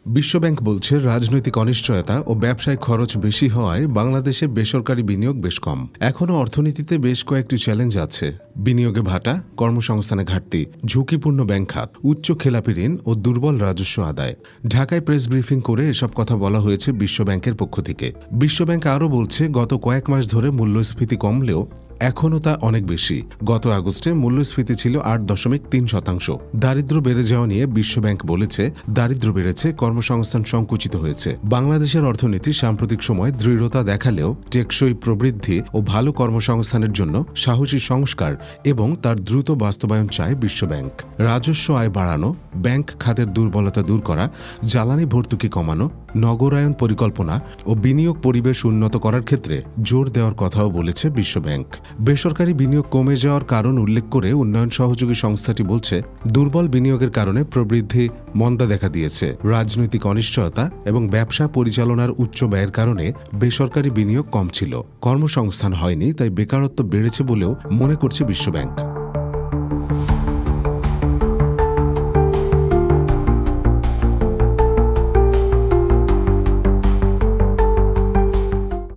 বিশ্বব্যাংক বলছে রাজনৈতিক অনিশ্চয়তা ও ব্যবসায় খরচ বেশি হওয়ায় বাংলাদেশে বেসরকারি বিনিয়োগ বেশ কম। এখনও অর্থনীতিতে বেশ কয়েকটি চ্যালেঞ্জ আছে। বিনিয়োগে ভাটা, কর্মসংস্থানে ঘাটতি, ঝুঁকিপূর্ণ ব্যাংক খাত, উচ্চ খেলাপি ঋণ ও দুর্বল রাজস্ব আদায়। ঢাকায় প্রেস ব্রিফিং করে এসব কথা বলা হয়েছে বিশ্বব্যাংকের পক্ষ থেকে। বিশ্বব্যাংক আরও বলছে, গত কয়েক মাস ধরে মূল্যস্ফীতি কমলেও এখনও তা অনেক বেশি। গত আগস্টে মূল্যস্ফীতি ছিল ৮.৩%। দারিদ্র্য বেড়ে যাওয়া নিয়ে বিশ্বব্যাংক বলেছে, দারিদ্র্য বেড়েছে, কর্মসংস্থান সংকুচিত হয়েছে। বাংলাদেশের অর্থনীতি সাম্প্রতিক সময় দৃঢ়তা দেখালেও টেকসই প্রবৃদ্ধি ও ভালো কর্মসংস্থানের জন্য সাহসী সংস্কার এবং তার দ্রুত বাস্তবায়ন চায় বিশ্বব্যাংক। রাজস্ব আয় বাড়ানো, ব্যাংক খাতের দুর্বলতা দূর করা, জ্বালানি ভর্তুকি কমানো, নগরায়ন পরিকল্পনা ও বিনিয়োগ পরিবেশ উন্নত করার ক্ষেত্রে জোর দেওয়ার কথাও বলেছে বিশ্বব্যাংক। বেসরকারি বিনিয়োগ কমে যাওয়ার কারণ উল্লেখ করে উন্নয়ন সহযোগী সংস্থাটি বলছে, দুর্বল বিনিয়োগের কারণে প্রবৃদ্ধি মন্দা দেখা দিয়েছে। রাজনৈতিক অনিশ্চয়তা এবং ব্যবসা পরিচালনার উচ্চ ব্যয়ের কারণে বেসরকারি বিনিয়োগ কম ছিল। কর্মসংস্থান হয়নি, তাই বেকারত্ব বেড়েছে বলেও মনে করছে বিশ্বব্যাংক।